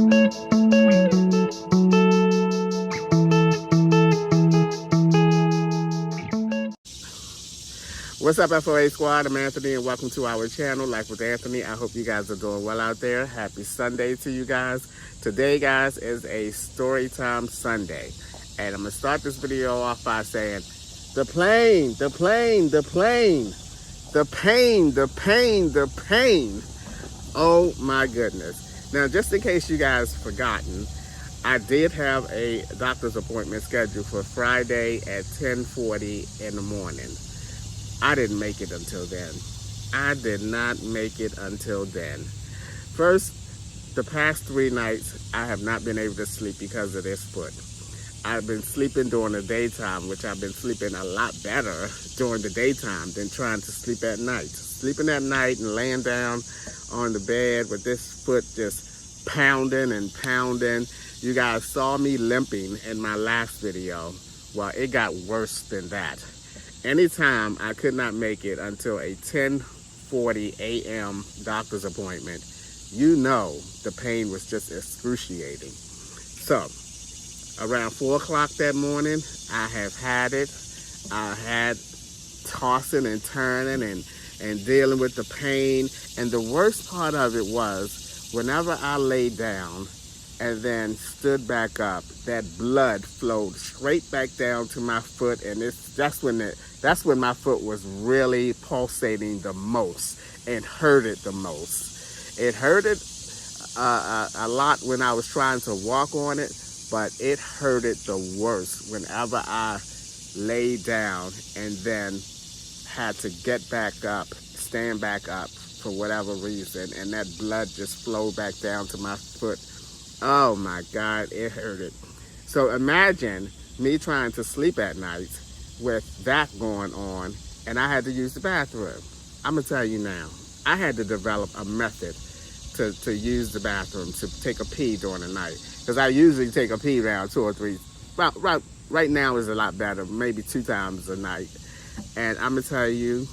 What's up, FOA squad? I'm Anthony and welcome to our channel, Life with Anthony. I hope you guys are doing well out there. Happy Sunday to you guys. Today, guys, is a story time Sunday. And I'm going to start this video off by saying, the plane, the plane, the plane, the pain, the pain, the pain. Oh my goodness. Now, just in case you guys forgotten, I did have a doctor's appointment scheduled for Friday at 10:40 in the morning. I didn't make it until then. I did not make it until then. First, the past 3 nights, I have not been able to sleep because of this foot. I've been sleeping during the daytime, which I've been sleeping a lot better during the daytime than trying to sleep at night. Sleeping at night and laying down on the bed with this foot just pounding and pounding. You guys saw me limping in my last video. Well, it got worse than that. Anytime I could not make it until a 10:40 a.m. doctor's appointment, you know the pain was just excruciating. So, around 4 o'clock that morning, I have had it. I had tossing and turning and dealing with the pain. And the worst part of it was, whenever I laid down and then stood back up, that blood flowed straight back down to my foot, and that's when my foot was really pulsating the most and hurted the most. It hurted a lot when I was trying to walk on it, but it hurted the worst whenever I laid down and then had to get back up, stand back up for whatever reason, and that blood just flowed back down to my foot. Oh my God, it hurted. So imagine me trying to sleep at night with that going on, and I had to use the bathroom. I'm gonna tell you now, I had to develop a method to use the bathroom, to take a pee during the night. Because I usually take a pee around 2 or 3, right now is a lot better, maybe 2 times a night. And I'm gonna tell you,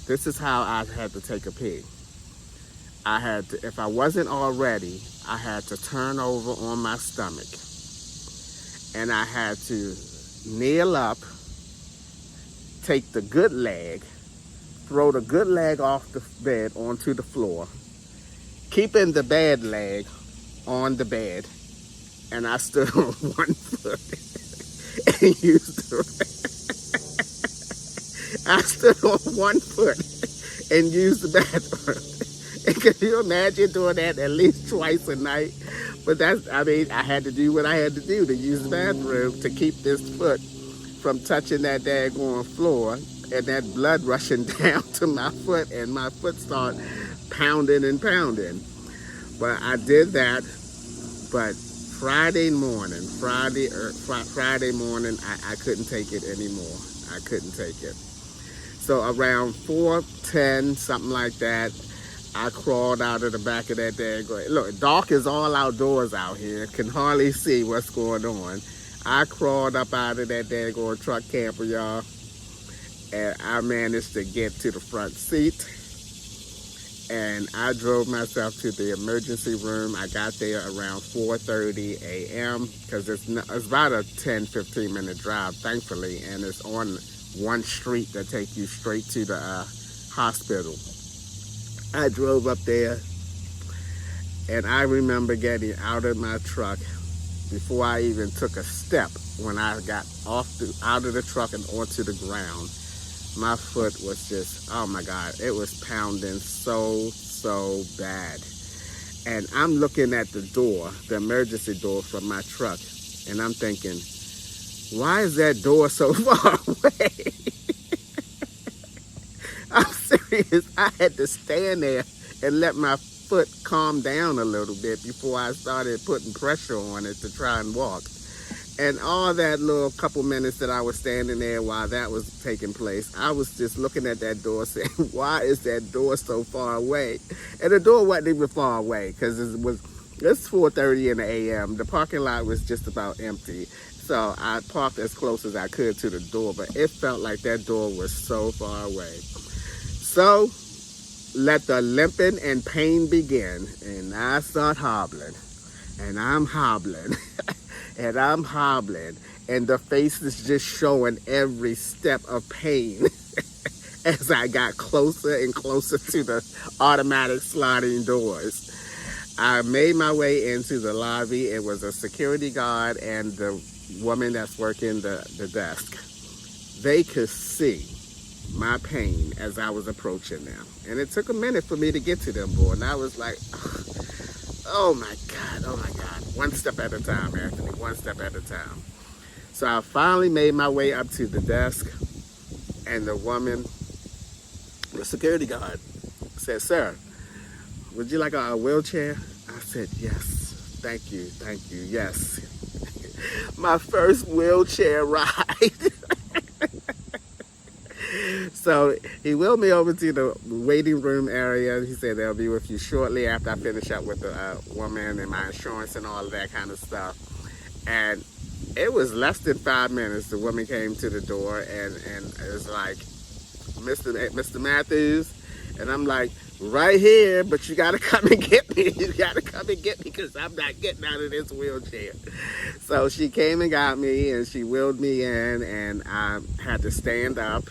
this is how I had to take a pee. I had to, if I wasn't already, I had to turn over on my stomach. And I had to kneel up, take the good leg, throw the good leg off the bed onto the floor, keeping the bad leg on the bed, and I stood on one foot and used the I stood on one foot and used the bathroom. And can you imagine doing that at least twice a night? But I had to do what I had to do to use the bathroom to keep this foot from touching that daggone floor and that blood rushing down to my foot, and my foot started pounding and pounding. But I did that. But Friday morning, I couldn't take it anymore. I couldn't take it. So around 4:10, something like that, I crawled out of the back of that daggone. Look, dark is all outdoors out here. Can hardly see what's going on. I crawled up out of that daggone truck camper, y'all, and I managed to get to the front seat. And I drove myself to the emergency room. I got there around 4:30 a.m. because it's about a 10-15 minute drive, thankfully, and it's on one street that takes you straight to the hospital. I drove up there, and I remember getting out of my truck before I even took a step. When I got out of the truck and onto the ground, my foot was just, oh my God, it was pounding so bad. And I'm looking at the door, the emergency door from my truck, and I'm thinking, why is that door so far away? I'm serious. I had to stand there and let my foot calm down a little bit before I started putting pressure on it to try and walk. And all that little couple minutes that I was standing there while that was taking place, I was just looking at that door saying, why is that door so far away? And the door wasn't even far away because it's 4:30 in the a.m. The parking lot was just about empty. So I parked as close as I could to the door, but it felt like that door was so far away. So let the limping and pain begin, and I start hobbling. and I'm hobbling, and I'm hobbling, and the face is just showing every step of pain as I got closer and closer to the automatic sliding doors. I made my way into the lobby. It was a security guard and the woman that's working the desk. They could see my pain as I was approaching them. And it took a minute for me to get to them, boy. And I was like, oh my God, oh my God. One step at a time, Anthony, one step at a time. So I finally made my way up to the desk, and the woman, the security guard, said, "Sir, would you like a wheelchair?" I said, "Yes, thank you, yes." My first wheelchair ride. So he wheeled me over to the waiting room area. He said they'll be with you shortly after I finish up with the woman and my insurance and all of that kind of stuff. And it was less than 5 minutes. The woman came to the door and it was like, Mr. Matthews. And I'm like, right here, but you gotta come and get me. You gotta come and get me because I'm not getting out of this wheelchair. So she came and got me and she wheeled me in, and I had to stand up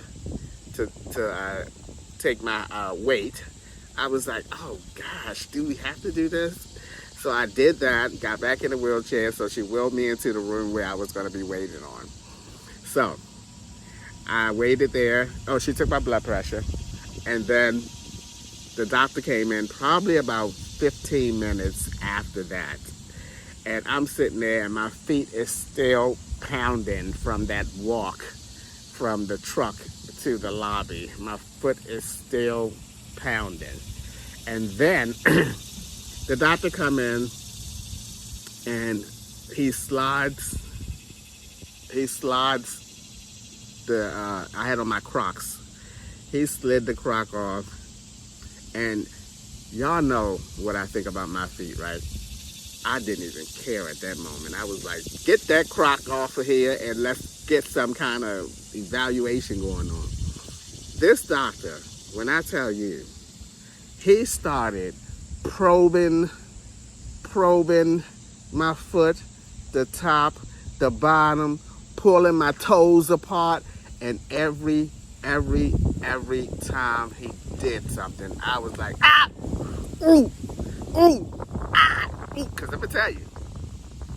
to take my weight. I was like, oh gosh, do we have to do this? So I did that, got back in the wheelchair, so she wheeled me into the room where I was gonna be waiting on. So I waited there. Oh, she took my blood pressure. And then the doctor came in probably about 15 minutes after that. And I'm sitting there and my feet is still pounding from that walk from the truck to the lobby. My foot is still pounding. And then the doctor come in and he slides the, I had on my Crocs. He slid the Croc off, and y'all know what I think about my feet, right? I didn't even care at that moment. I was like, get that Croc off of here and let's get some kind of evaluation going on. This doctor, when I tell you, he started probing my foot, the top, the bottom, pulling my toes apart, and every time he did something, I was like, ah, ooh, ooh, ah, ooh. Because I'm going to tell you,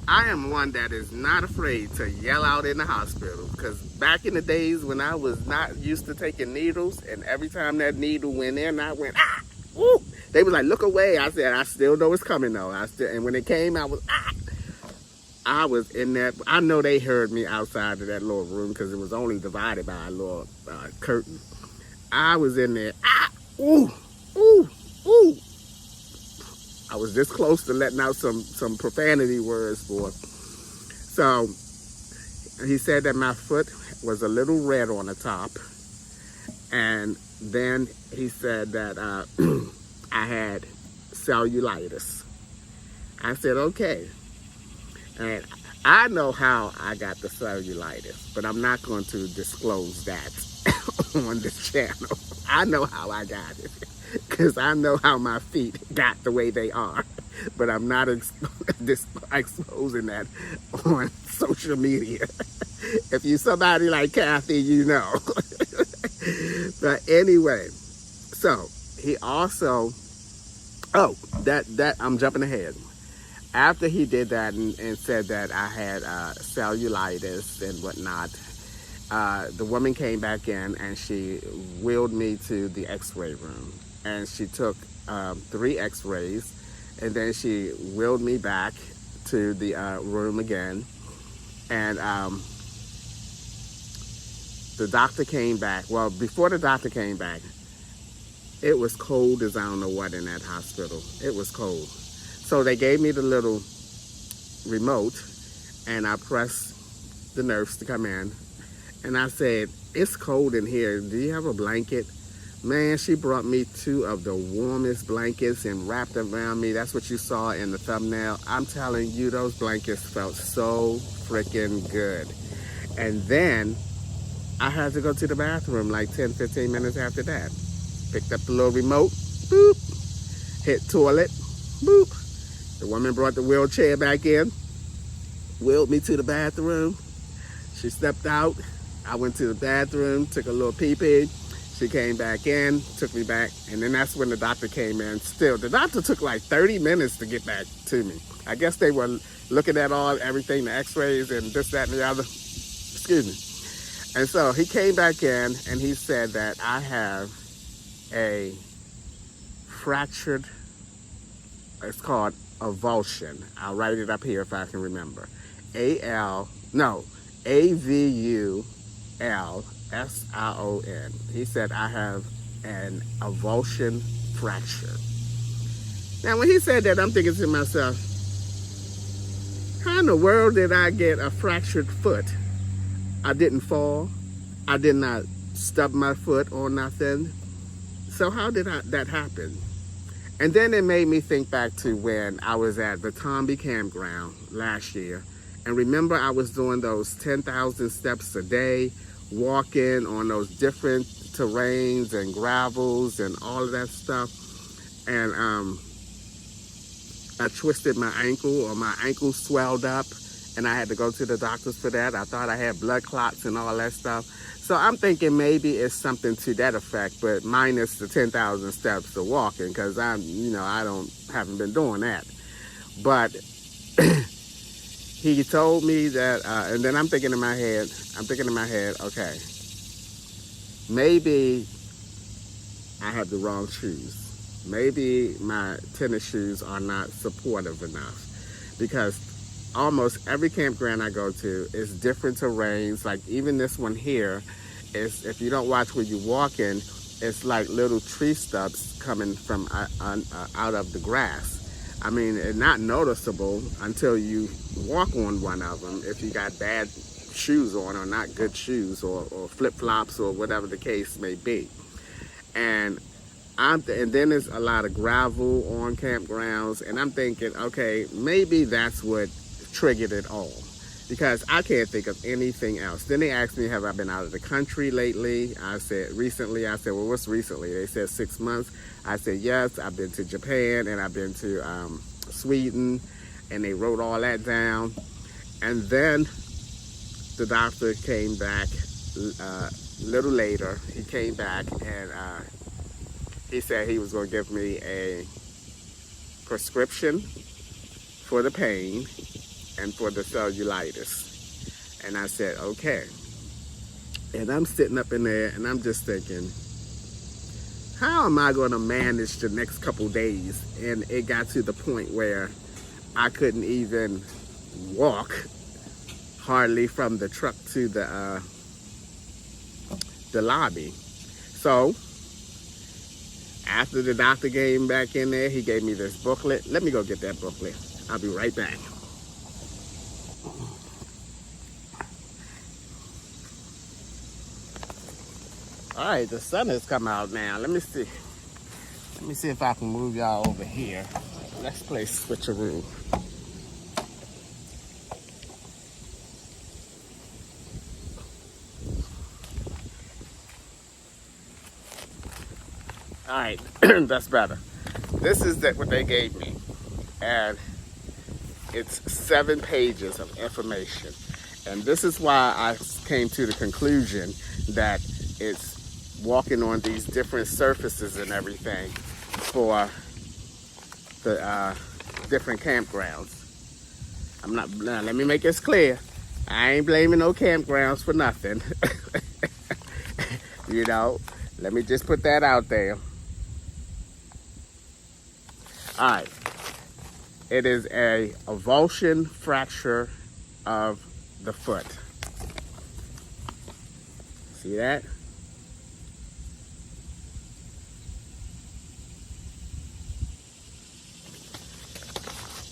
I am one that is not afraid to yell out in the hospital. Because back in the days when I was not used to taking needles, and every time that needle went in, I went, ah, ooh. They was like, look away. I said, I still know it's coming though. And when it came, I was, ah. I was in that. I know they heard me outside of that little room because it was only divided by a little curtain. I was in there. Ah, ooh, ooh, ooh. I was this close to letting out some profanity words for. So he said that my foot was a little red on the top, and then he said that I had cellulitis. I said, okay. And I know how I got the cellulitis, but I'm not going to disclose that on the channel. I know how I got it, because I know how my feet got the way they are, but I'm not exposing that on social media. If you're somebody like Kathy, you know. But anyway, so he also, that I'm jumping ahead. After he did that and said that I had cellulitis and whatnot, the woman came back in and she wheeled me to the x-ray room. And she took 3 x-rays, and then she wheeled me back to the room again. And the doctor came back. Well, before the doctor came back, it was cold as I don't know what in that hospital. It was cold. So they gave me the little remote, and I pressed the nurse to come in. And I said, it's cold in here. Do you have a blanket? Man, she brought me 2 of the warmest blankets and wrapped them around me. That's what you saw in the thumbnail. I'm telling you, those blankets felt so freaking good. And then I had to go to the bathroom like 10, 15 minutes after that. Picked up the little remote, boop, hit toilet, boop. The woman brought the wheelchair back in, wheeled me to the bathroom. She stepped out. I went to the bathroom, took a little pee-pee. She came back in, took me back, and then that's when the doctor came in. Still, the doctor took like 30 minutes to get back to me. I guess they were looking at everything, the x-rays and this, that, and the other. Excuse me. And so he came back in and he said that I have a fractured, it's called avulsion. I'll write it up here if I can remember. AVULSION. He said I have an avulsion fracture. Now when he said that, I'm thinking to myself, how in the world did I get a fractured foot? I didn't fall. I did not stub my foot or nothing. So how did that happen? And then it made me think back to when I was at the Tomby campground last year. And remember, I was doing those 10,000 steps a day, walking on those different terrains and gravels and all of that stuff. And I twisted my ankle, or my ankle swelled up, and I had to go to the doctors for that. I thought I had blood clots and all that stuff. So I'm thinking maybe it's something to that effect, but minus the 10,000 steps of walking, because I haven't been doing that. But he told me that, and then I'm thinking in my head, okay, maybe I have the wrong shoes. Maybe my tennis shoes are not supportive enough, because almost every campground I go to is different terrains. Like even this one here is, if you don't watch where you're walking, it's like little tree stubs coming from out of the grass. I mean, it's not noticeable until you walk on one of them if you got bad shoes on, or not good shoes, or flip-flops, or whatever the case may be. And then there's a lot of gravel on campgrounds, and I'm thinking, okay, maybe that's what triggered it all, because I can't think of anything else. Then they asked me, have I been out of the country lately? I said, recently. I said, well, what's recently? They said 6 months. I said, yes, I've been to Japan, and I've been to Sweden, and they wrote all that down. And then the doctor came back a little later. He came back, and he said he was going to give me a prescription for the pain and for the cellulitis. And I said, okay. And I'm sitting up in there and I'm just thinking, how am I going to manage the next couple days? And it got to the point where I couldn't even walk hardly from the truck to the lobby. So after the doctor came back in there, he gave me this booklet. Let me go get that booklet. I'll be right back. All right, the sun has come out now. Let me see. Let me see if I can move y'all over here. Let's play switcheroo. All right, that's better. This is what they gave me, and it's 7 pages of information. And this is why I came to the conclusion that it's walking on these different surfaces and everything for the different campgrounds. Now, let me make this clear. I ain't blaming no campgrounds for nothing. You know, let me just put that out there. All right. It is a avulsion fracture of the foot. See that?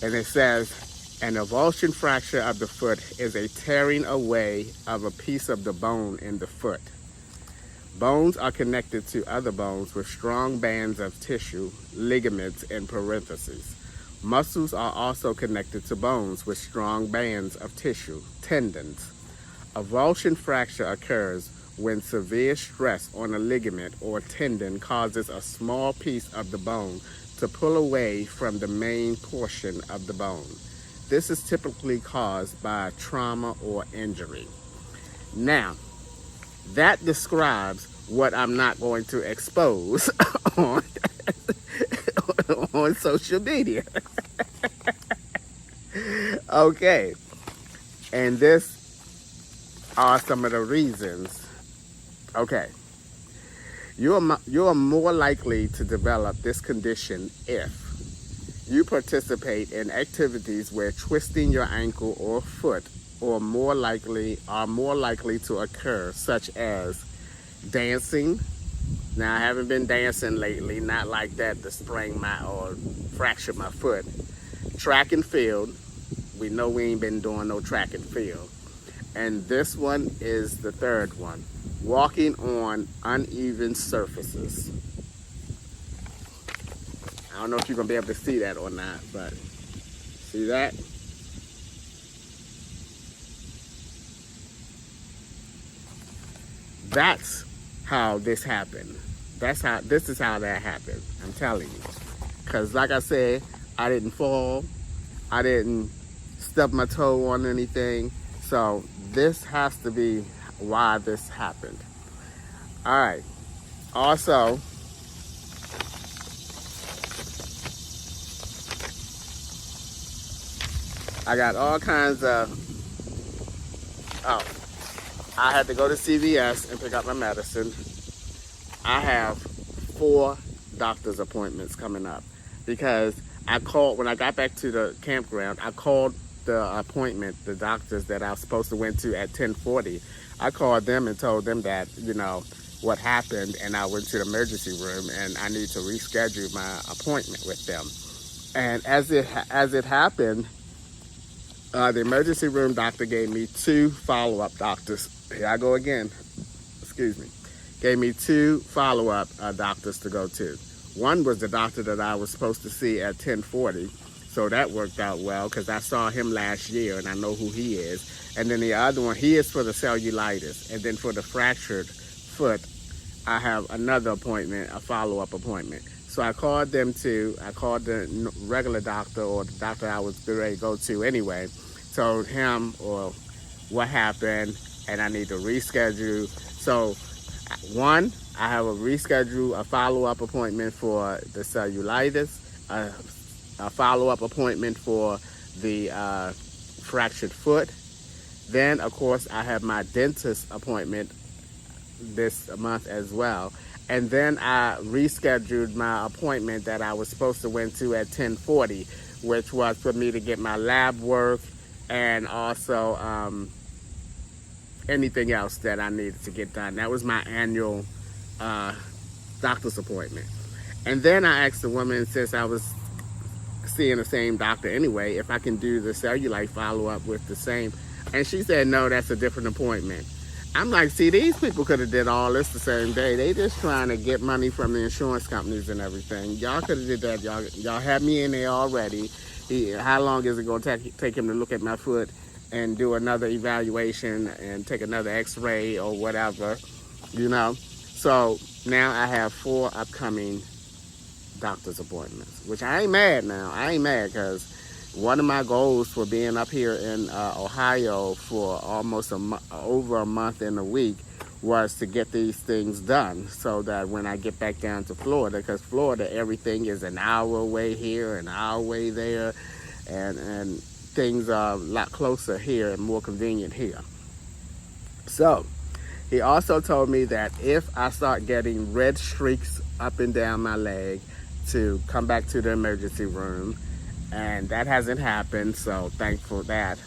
And it says, an avulsion fracture of the foot is a tearing away of a piece of the bone in the foot. Bones are connected to other bones with strong bands of tissue, ligaments in parentheses. Muscles are also connected to bones with strong bands of tissue, tendons. Avulsion fracture occurs when severe stress on a ligament or tendon causes a small piece of the bone to pull away from the main portion of the bone. This is typically caused by trauma or injury. Now, that describes what I'm not going to expose on, on social media. Okay, and this are some of the reasons. Okay, you are more likely to develop this condition if you participate in activities where twisting your ankle or foot are more likely to occur, such as dancing. Now, I haven't been dancing lately, not like that to sprain or fracture my foot. Track and field. We know we ain't been doing no track and field. And this one is the third one. Walking on uneven surfaces. I don't know if you're going to be able to see that or not, but see that? That's how this happened. This is how that happened. I'm telling you. Because like I said, I didn't fall. I didn't stub my toe on anything. So this has to be why this happened. All right. Also, I got all kinds of, I had to go to CVS and pick up my medicine. I have 4 doctor's appointments coming up because I called, when I got back to the campground, I called the appointment, the doctors that I was supposed to went to at 10:40. I called them and told them that, what happened, and I went to the emergency room and I need to reschedule my appointment with them. And as it happened, the emergency room doctor gave me 2 follow-up doctors. Here I go again. Excuse me. Gave me 2 follow-up doctors to go to. One was the doctor that I was supposed to see at 10:40. So that worked out well because I saw him last year and I know who he is. And then the other one, he is for the cellulitis. And then for the fractured foot, I have another appointment, a follow-up appointment. So I called them too. I called the regular doctor or the doctor I was ready to go to anyway. Told him or what happened and I need to reschedule. So one, I have a follow-up appointment for the cellulitis, a follow-up appointment for the fractured foot. Then, of course, I have my dentist appointment this month as well. And then I rescheduled my appointment that I was supposed to went to at 10:40, which was for me to get my lab work and also anything else that I needed to get done. That was my annual doctor's appointment. And then I asked the woman, since I was seeing the same doctor anyway, if I can do the cellulite follow-up with the same. And she said, no, that's a different appointment. I'm like, see, these people could have did all this the same day. They just trying to get money from the insurance companies and everything. Y'all could have did that. Y'all had me in there already. How long is it going to take him to look at my foot and do another evaluation and take another x-ray or whatever, So now I have 4 upcoming doctor's appointments, which I ain't mad now. I ain't mad because one of my goals for being up here in Ohio for almost over a month and a week was to get these things done so that when I get back down to Florida, because Florida, everything is an hour away here, an hour away there, and things are a lot closer here and more convenient here. So he also told me that if I start getting red streaks up and down my leg, to come back to the emergency room, and that hasn't happened, so thankful for that.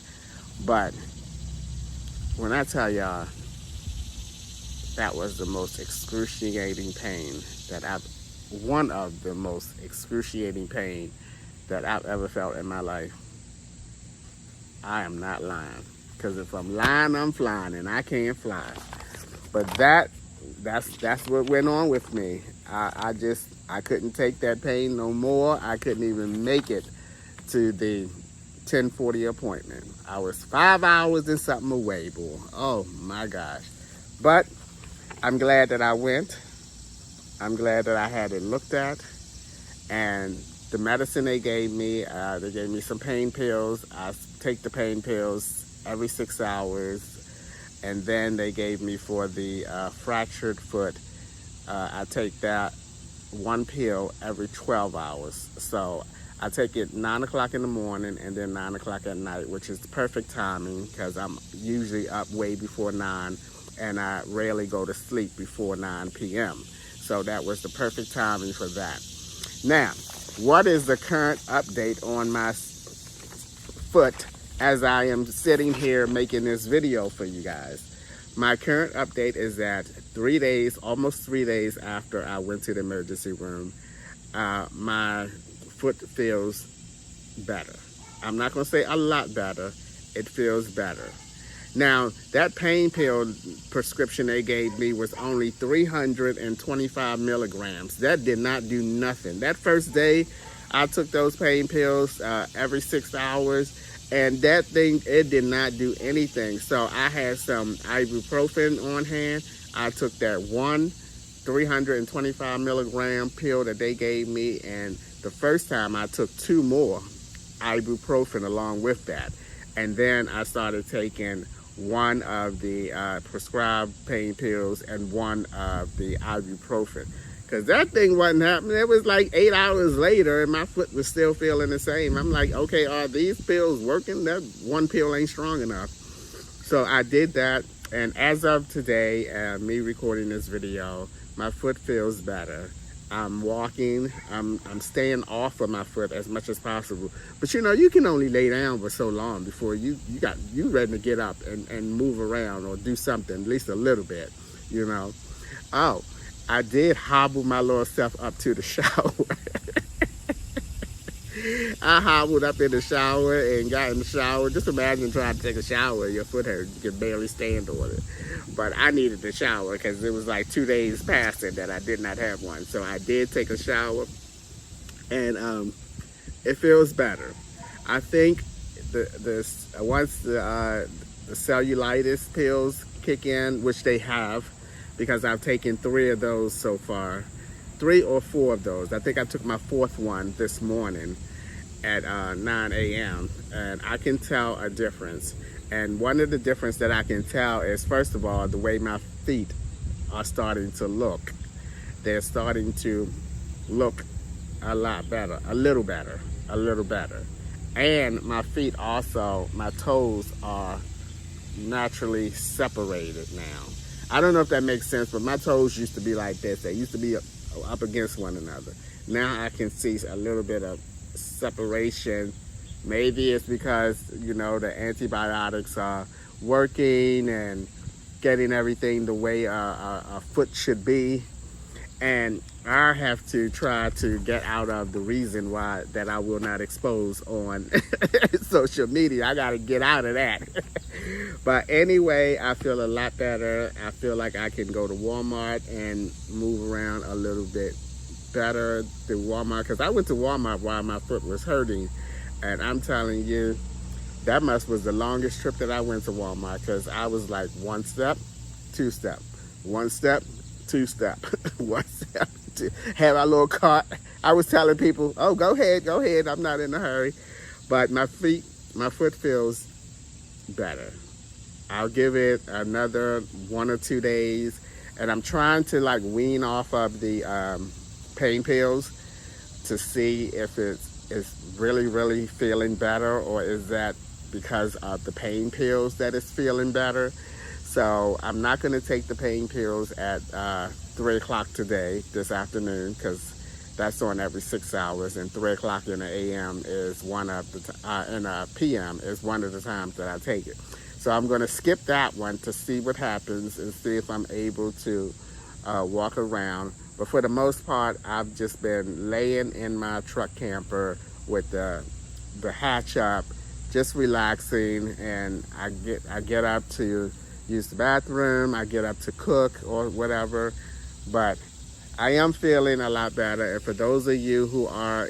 But when I tell y'all, that was the most excruciating pain one of the most excruciating pain that I've ever felt in my life. I am not lying, because if I'm lying, I'm flying, and I can't fly. But that's what went on with me. I couldn't take that pain no more. I couldn't even make it to the 10:40 appointment. I was 5 hours and something away, boy. Oh my gosh. But I'm glad that I went. I'm glad that I had it looked at. And the medicine they gave me some pain pills. I take the pain pills every 6 hours. And then they gave me for the fractured foot, I take that one pill every 12 hours. So I take it 9 o'clock in the morning and then 9 o'clock at night, which is the perfect timing because I'm usually up way before 9 and I rarely go to sleep before 9 p.m. So that was the perfect timing for that. Now, what is the current update on my foot as I am sitting here making this video for you guys? My current update is that 3 days, almost 3 days after I went to the emergency room, my foot feels better. I'm not going to say a lot better. It feels better. Now, that pain pill prescription they gave me was only 325 milligrams. That did not do nothing. That first day, I took those pain pills every 6 hours, and that thing, it did not do anything. So I had some ibuprofen on hand. I took that one 325 milligram pill that they gave me, and the first time I took 2 more ibuprofen along with that. And then I started taking one of the prescribed pain pills and one of the ibuprofen. Because that thing wasn't happening. It was like 8 hours later and my foot was still feeling the same. I'm like, okay, are these pills working? That one pill ain't strong enough. So I did that. And as of today, me recording this video, my foot feels better. I'm walking, I'm staying off of my foot as much as possible. But you know, you can only lay down for so long before you ready to get up and move around or do something, at least a little bit, you know. Oh, I did hobble my little self up to the shower. I hobbled up in the shower and got in the shower. Just imagine trying to take a shower, your foot hurts, you can barely stand on it. But I needed the shower because it was like 2 days past it that I did not have one. So I did take a shower, and it feels better. I think once the cellulitis pills kick in, which they have, because I've taken 3 of those so far, 3 or 4 of those. I think I took my 4th one this morning at 9 a.m. and I can tell a difference. And one of the difference that I can tell is, first of all, the way my feet are starting to look. They're starting to look a lot better, a little better. And my feet also, my toes are naturally separated now. I don't know if that makes sense, but my toes used to be like this. They used to be up against one another. Now I can see a little bit of separation. Maybe it's because, you know, the antibiotics are working and getting everything the way a foot should be. And I have to try to get out of the reason why that I will not expose on social media. I got to get out of that. But anyway, I feel a lot better. I feel like I can go to Walmart and move around a little bit better to Walmart. Because I went to Walmart while my foot was hurting. And I'm telling you, that was the longest trip that I went to Walmart. Because I was like 1 step, 2 step, 1 step, 2 step, 1 step. Had my little cart. I was telling people, oh, go ahead. I'm not in a hurry. But my foot feels better. I'll give it another 1 or 2 days. And I'm trying to like wean off of the pain pills to see if it's really feeling better, or is that because of the pain pills that it's feeling better. So I'm not going to take the pain pills at 3 o'clock today, this afternoon, because that's on every 6 hours, and 3 o'clock in the a.m. is one of the p.m. is one of the times that I take it. So I'm going to skip that one to see what happens and see if I'm able to walk around. But for the most part, I've just been laying in my truck camper with the hatch up, just relaxing, and I get up to use the bathroom, I get up to cook or whatever. But I am feeling a lot better. And for those of you who are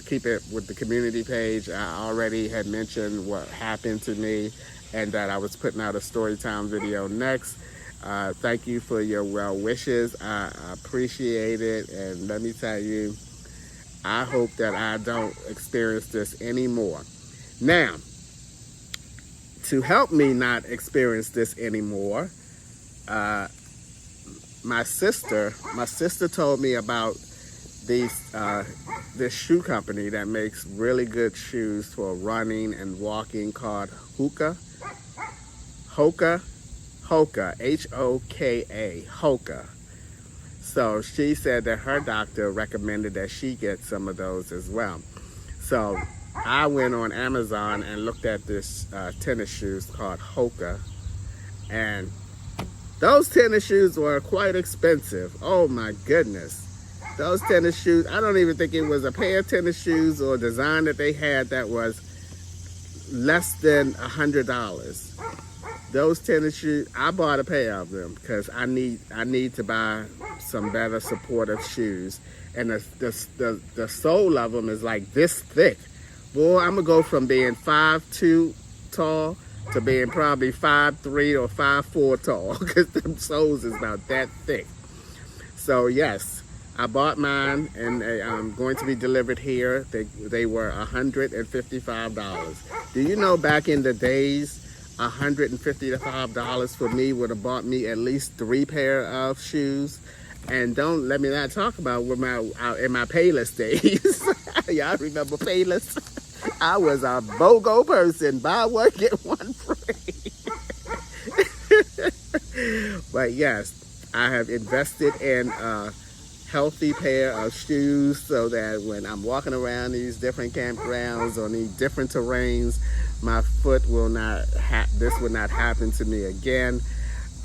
keep it with the community page, I already had mentioned what happened to me and that I was putting out a story time video next. Thank you for your well wishes. I appreciate it. And let me tell you, I hope that I don't experience this anymore. Now, to help me not experience this anymore, my sister told me about this shoe company that makes really good shoes for running and walking called Hoka, Hoka, Hoka. So she said that her doctor recommended that she get some of those as well. So I went on Amazon and looked at this tennis shoes called Hoka, and those tennis shoes were quite expensive. Oh my goodness. Those tennis shoes, I don't even think it was a pair of tennis shoes or design that they had that was less than $100. Those tennis shoes, I bought a pair of them because I need to buy some better supportive shoes. And the sole of them is like this thick. Boy, I'm gonna go from being 5'2" tall to being probably 5'3" or 5'4" tall because them soles is about that thick. So yes, I bought mine, and I'm going to be delivered here. They were $155. Do you know back in the days, $155 for me would have bought me at least 3 pair of shoes? And don't let me not talk about with in my Payless days. Y'all remember Payless? I was a BOGO person. Buy one, get one free. But yes, I have invested in a healthy pair of shoes so that when I'm walking around these different campgrounds or these different terrains, my foot will not this will not happen to me again.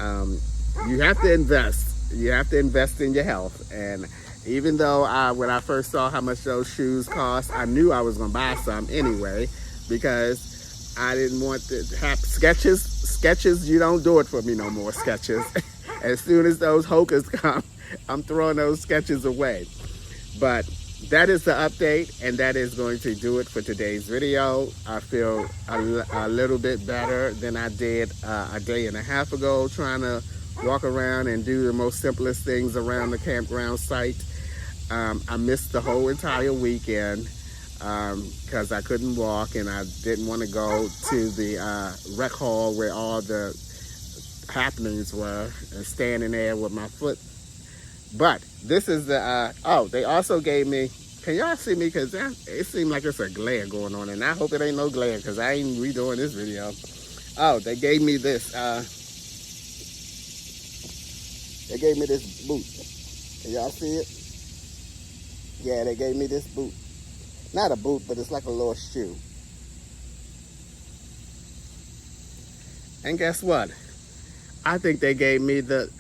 You have to invest. You have to invest in your health. And even though when I first saw how much those shoes cost, I knew I was going to buy some anyway because I didn't want to have Skechers, you don't do it for me no more, Skechers. As soon as those Hokas come, I'm throwing those Skechers away. But that is the update, and that is going to do it for today's video. I feel a little bit better than I did a day and a half ago trying to walk around and do the most simplest things around the campground site. I missed the whole entire weekend because I couldn't walk, and I didn't want to go to the rec hall where all the happenings were and standing there with my foot. But this is the, they also gave me, can y'all see me? Because it seemed like it's a glare going on, and I hope it ain't no glare because I ain't redoing this video. Oh, they gave me this, boot. Can y'all see it? Yeah, they gave me this boot. Not a boot, but it's like a little shoe. And guess what? I think they gave me the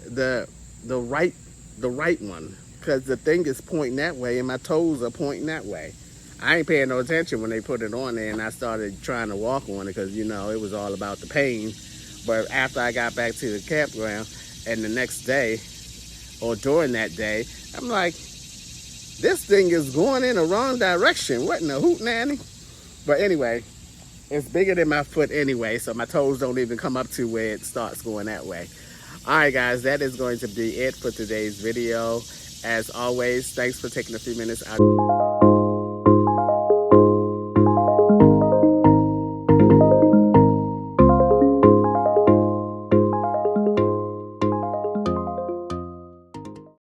right one, because the thing is pointing that way and my toes are pointing that way. I ain't paying no attention when they put it on there, and I started trying to walk on it because, you know, it was all about the pain. But after I got back to the campground and the next day or during that day, I'm like, this thing is going in the wrong direction. What in the hoot nanny? But anyway, it's bigger than my foot anyway, so my toes don't even come up to where it starts going that way. All right, guys, that is going to be it for today's video. As always, thanks for taking a few minutes out.